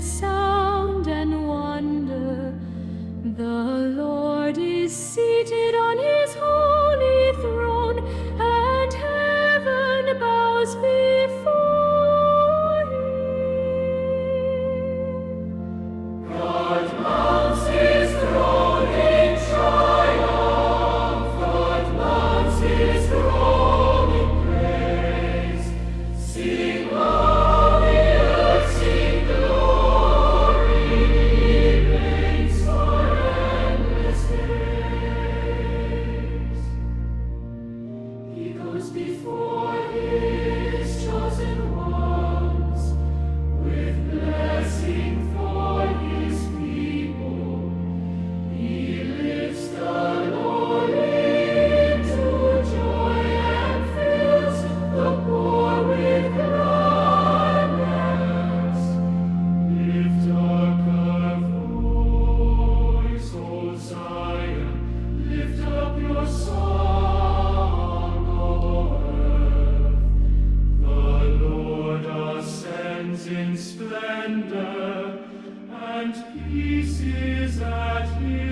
trumpet sound and wonder. The Lord is seated on his holy throne, and heaven bows before him. God mounts his throne in triumph. God mounts his throne in praise. Sing hallelujah, sing glory. He reigns for endless days. He goes before his chosen ones with blessing for his people. He lifts the lowly into joy and fills the poor with gladness. Lift up our voice, O Zion, lift up your song, O earth. The Lord ascends in splendor, and peace is at his